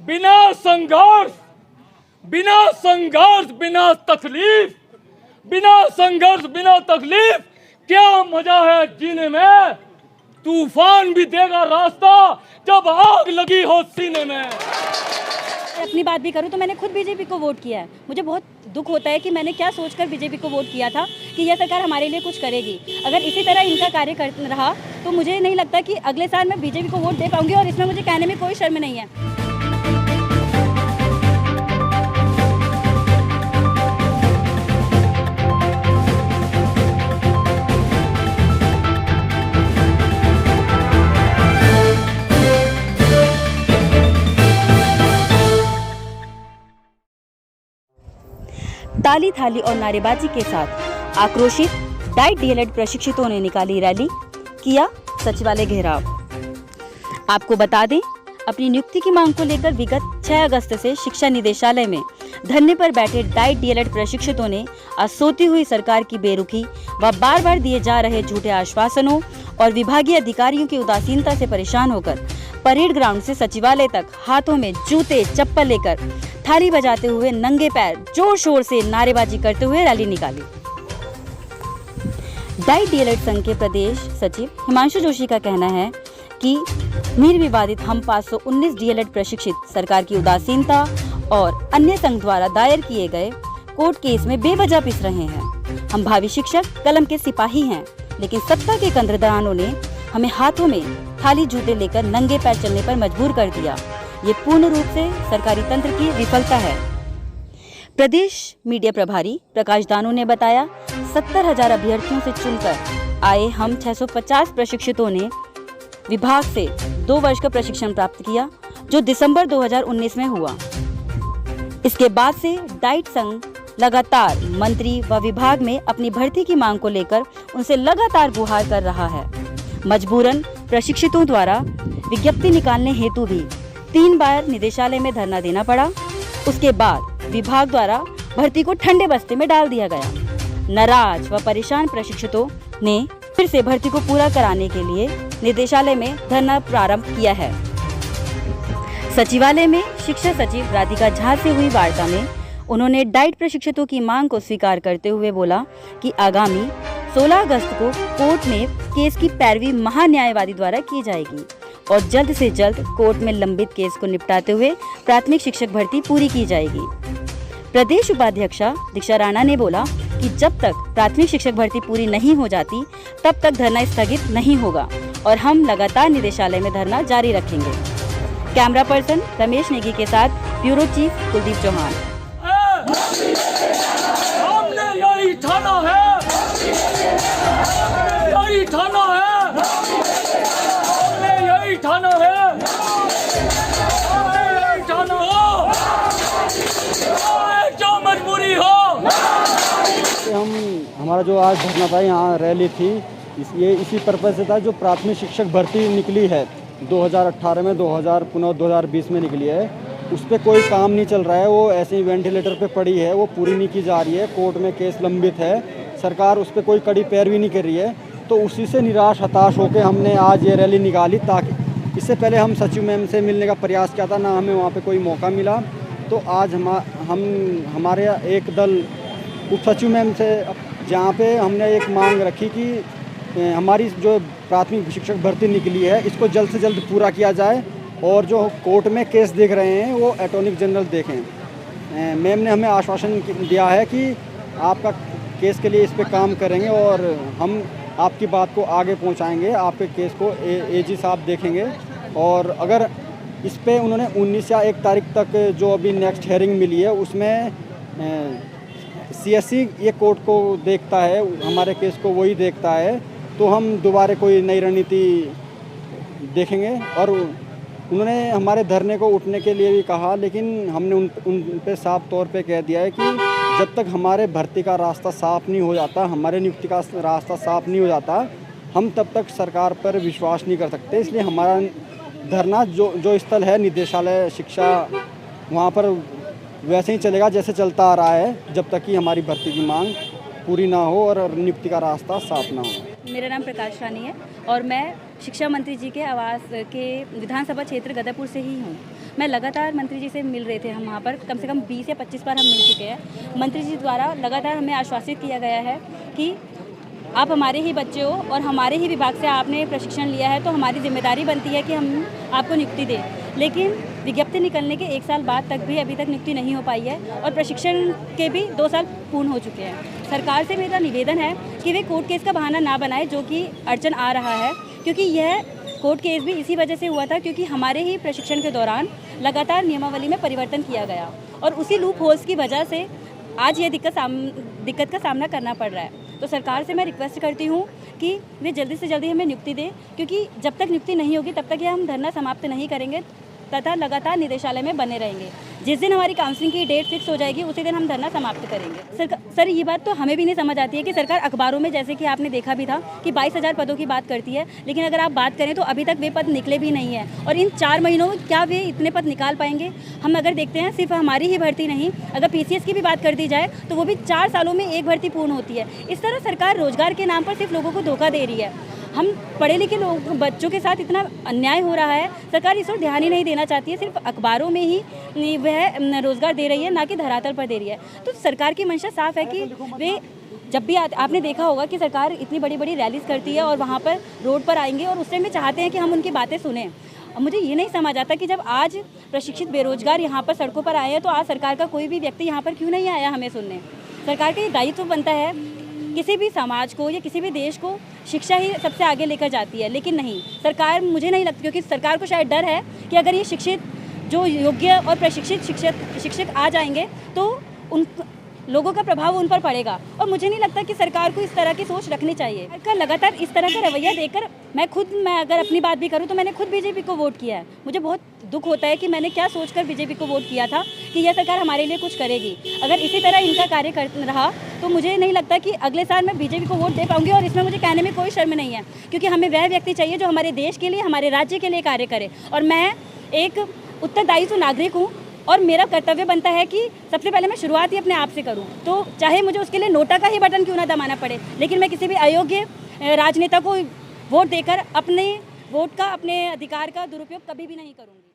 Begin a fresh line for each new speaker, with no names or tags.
बिना संघर्ष, बिना संघर्ष, बिना तकलीफ, बिना संघर्ष, बिना तकलीफ क्या मजा है जीने में। तूफान भी देगा रास्ता जब आग लगी हो सीने में।
अपनी बात भी करूं तो मैंने खुद बीजेपी को वोट किया है। मुझे बहुत दुख होता है कि मैंने क्या सोचकर बीजेपी को वोट किया था कि यह सरकार हमारे लिए कुछ करेगी। अगर इसी तरह इनका कार्य कर रहा तो मुझे नहीं लगता कि अगले साल मैं बीजेपी को वोट दे पाऊंगी, और इसमें मुझे कहने में कोई शर्म नहीं है। ताली थाली और नारेबाजी के साथ आक्रोशित डाइट डीएलएड प्रशिक्षितों ने निकाली रैली, किया सचिवालय घेराव। आपको बता दें, अपनी नियुक्ति की मांग को लेकर विगत 6 अगस्त से शिक्षा निदेशालय में धरने पर बैठे डाइट डीएलएड प्रशिक्षितों ने आज सोती हुई सरकार की बेरुखी व बार बार दिए जा रहे झूठे आश्वासनों और विभागीय अधिकारियों की उदासीनता से परेशान होकर परेड ग्राउंड से सचिवालय तक हाथों में जूते चप्पल लेकर थाली बजाते हुए नंगे पैर जोर शोर से नारेबाजी करते हुए रैली निकाली। डाइट डीएलएड संघ के प्रदेश सचिव हिमांशु जोशी का कहना है कि निर्विवादित हम 519 डीएलएड प्रशिक्षित सरकार की उदासीनता और अन्य संघ द्वारा दायर किए गए कोर्ट केस में बेवजह पिस रहे हैं। हम भावी शिक्षक कलम के सिपाही हैं, लेकिन सत्ता के कंदरदानों ने हमें हाथों में थाली जूते लेकर नंगे पैर चलने पर मजबूर कर दिया। ये पूर्ण रूप से सरकारी तंत्र की विफलता है। प्रदेश मीडिया प्रभारी प्रकाश दानू ने बताया, 70,000 अभ्यर्थियों से चुनकर आए हम 650 प्रशिक्षितों ने विभाग से 2 वर्ष का प्रशिक्षण प्राप्त किया, जो दिसंबर 2019 में हुआ। इसके बाद से डाइट संघ लगातार मंत्री व विभाग में अपनी भर्ती की मांग को लेकर उनसे लगातार गुहार कर रहा है। मजबूरन प्रशिक्षितों द्वारा विज्ञप्ति निकालने हेतु भी 3 बार निदेशालय में धरना देना पड़ा। उसके बाद विभाग द्वारा भर्ती को ठंडे बस्ते में डाल दिया गया। नाराज व परेशान प्रशिक्षितों ने फिर से भर्ती को पूरा कराने के लिए निदेशालय में धरना प्रारंभ किया है। सचिवालय में शिक्षा सचिव राधिका झा से हुई वार्ता में उन्होंने डाइट प्रशिक्षितों की मांग को स्वीकार करते हुए बोला कि आगामी 16 अगस्त को कोर्ट में केस की पैरवी महान्यायवादी द्वारा की जाएगी और जल्द से जल्द कोर्ट में लंबित केस को निपटाते हुए प्राथमिक शिक्षक भर्ती पूरी की जाएगी। प्रदेश उपाध्यक्षा दीक्षा राणा ने बोला कि जब तक प्राथमिक शिक्षक भर्ती पूरी नहीं हो जाती तब तक धरना स्थगित नहीं होगा और हम लगातार निदेशालय में धरना जारी रखेंगे। कैमरा पर्सन रमेश नेगी के साथ ब्यूरो चीफ कुलदीप चौहान।
हमने यही ठाना है, यही ठाना है, हमने यही ठाना है, हमने यही ठाना हो, जो मजबूरी हो।
हमारा जो आज धरना था, यहाँ रैली थी, ये इसी पर्पज से था। जो प्राथमिक शिक्षक भर्ती निकली है 2018 में, 2020 में निकली है, उस पर कोई काम नहीं चल रहा है। वो ऐसे ही वेंटिलेटर पे पड़ी है, वो पूरी नहीं की जा रही है। कोर्ट में केस लंबित है, सरकार उस पर कोई कड़ी पैरवी नहीं कर रही है। तो उसी से निराश हताश होकर हमने आज ये रैली निकाली। ताकि इससे पहले हम सचिव मैम से मिलने का प्रयास किया था, ना हमें वहाँ पे कोई मौका मिला। तो आज हमारे एक दल उप सचिव मैम से, जहाँ पे हमने एक मांग रखी कि हमारी जो प्राथमिक शिक्षक भर्ती निकली है इसको जल्द से जल्द पूरा किया जाए और जो कोर्ट में केस देख रहे हैं वो अटॉर्नी जनरल देखें। मैम ने हमें आश्वासन दिया है कि आपका केस के लिए इस पे काम करेंगे और हम आपकी बात को आगे पहुंचाएंगे। आपके केस को एजी साहब देखेंगे और अगर इस पे उन्होंने 19 या 1 तारीख तक जो अभी नेक्स्ट हेयरिंग मिली है उसमें सीएससी ये कोर्ट को देखता है, हमारे केस को वही देखता है, तो हम दोबारा कोई नई रणनीति देखेंगे। और उन्होंने हमारे धरने को उठने के लिए भी कहा, लेकिन हमने उन पे साफ तौर पे कह दिया है कि जब तक हमारे भर्ती का रास्ता साफ नहीं हो जाता, हमारे नियुक्ति का रास्ता साफ नहीं हो जाता, हम तब तक सरकार पर विश्वास नहीं कर सकते। इसलिए हमारा धरना जो स्थल है निदेशालय शिक्षा, वहाँ पर वैसे ही चलेगा जैसे चलता आ रहा है, जब तक कि हमारी भर्ती की मांग पूरी ना हो और नियुक्ति का रास्ता साफ ना हो।
मेरा नाम प्रकाश रानी है और मैं शिक्षा मंत्री जी के आवास के विधानसभा क्षेत्र गदरपुर से ही हूँ। मैं लगातार मंत्री जी से मिल रहे थे, हम वहाँ पर कम से कम 20 या 25 बार हम मिल चुके हैं। मंत्री जी द्वारा लगातार हमें आश्वासित किया गया है कि आप हमारे ही बच्चे हो और हमारे ही विभाग से आपने प्रशिक्षण लिया है, तो हमारी जिम्मेदारी बनती है कि हम आपको नियुक्ति दें। लेकिन विज्ञप्ति निकलने के 1 साल बाद तक भी अभी तक नियुक्ति नहीं हो पाई है और प्रशिक्षण के भी 2 साल पूर्ण हो चुके हैं। सरकार से मेरा निवेदन है कि वे कोर्ट केस का बहाना ना बनाए, जो कि अड़चन आ रहा है, क्योंकि यह कोर्ट केस भी इसी वजह से हुआ था क्योंकि हमारे ही प्रशिक्षण के दौरान लगातार नियमावली में परिवर्तन किया गया और उसी लूप होल्स की वजह से आज यह दिक्कत का सामना करना पड़ रहा है। तो सरकार से मैं रिक्वेस्ट करती हूँ कि वे जल्दी से जल्दी हमें नियुक्ति दें, क्योंकि जब तक नियुक्ति नहीं होगी तब तक यह हम धरना समाप्त नहीं करेंगे तथा लगातार निदेशालय में बने रहेंगे। जिस दिन हमारी काउंसलिंग की डेट फिक्स हो जाएगी उसी दिन हम धरना समाप्त करेंगे। सर ये बात तो हमें भी नहीं समझ आती है कि सरकार अखबारों में, जैसे कि आपने देखा भी था, कि 22,000 पदों की बात करती है, लेकिन अगर आप बात करें तो अभी तक वे पद निकले भी नहीं हैं और इन 4 महीनों में क्या वे इतने पद निकाल पाएंगे? हम अगर देखते हैं सिर्फ हमारी ही भर्ती नहीं, अगर PCS की भी बात कर दी जाए तो वो भी 4 सालों में एक भर्ती पूर्ण होती है। इस तरह सरकार रोजगार के नाम पर सिर्फ लोगों को धोखा दे रही है। हम पढ़े लिखे लोग बच्चों के साथ इतना अन्याय हो रहा है, सरकार इस ओर ध्यान ही नहीं देना चाहती है, सिर्फ अखबारों में ही वह रोजगार दे रही है, ना कि धरातल पर दे रही है। तो सरकार की मंशा साफ है कि वे जब भी आपने देखा होगा कि सरकार इतनी बड़ी बड़ी रैलीज करती है और वहाँ पर रोड पर आएंगे और उस टाइम में चाहते हैं कि हम उनकी बातें सुने। अब मुझे ये नहीं समझ आता कि जब आज प्रशिक्षित बेरोजगार यहाँ पर सड़कों पर आए हैं तो आज सरकार का कोई भी व्यक्ति यहाँ पर क्यों नहीं आया हमें सुनने? सरकार का ये दायित्व बनता है, किसी भी समाज को या किसी भी देश को शिक्षा ही सबसे आगे लेकर जाती है, लेकिन नहीं, सरकार मुझे नहीं लगती, क्योंकि सरकार को शायद डर है कि अगर ये शिक्षित जो योग्य और प्रशिक्षित शिक्षक आ जाएंगे तो उन लोगों का प्रभाव उन पर पड़ेगा और मुझे नहीं लगता कि सरकार को इस तरह की सोच रखनी चाहिए। सरकार लगातार इस तरह का रवैया देकर मैं अगर अपनी बात भी करूं तो मैंने खुद बीजेपी को वोट किया है। मुझे बहुत दुख होता है कि मैंने क्या सोचकर बीजेपी को वोट किया था कि यह सरकार हमारे लिए कुछ करेगी। अगर इसी तरह इनका कार्य कर रहा तो मुझे नहीं लगता कि अगले साल मैं बीजेपी को वोट दे पाऊंगी और इसमें मुझे कहने में कोई शर्म नहीं है, क्योंकि हमें वह व्यक्ति चाहिए जो हमारे देश के लिए, हमारे राज्य के लिए कार्य करे। और मैं एक उत्तरदायी नागरिक हूँ और मेरा कर्तव्य बनता है कि सबसे पहले मैं शुरुआत ही अपने आप से करूं, तो चाहे मुझे उसके लिए नोटा का ही बटन क्यों ना दबाना पड़े, लेकिन मैं किसी भी अयोग्य राजनेता को वोट देकर अपने वोट का, अपने अधिकार का दुरुपयोग कभी भी नहीं करूंगी।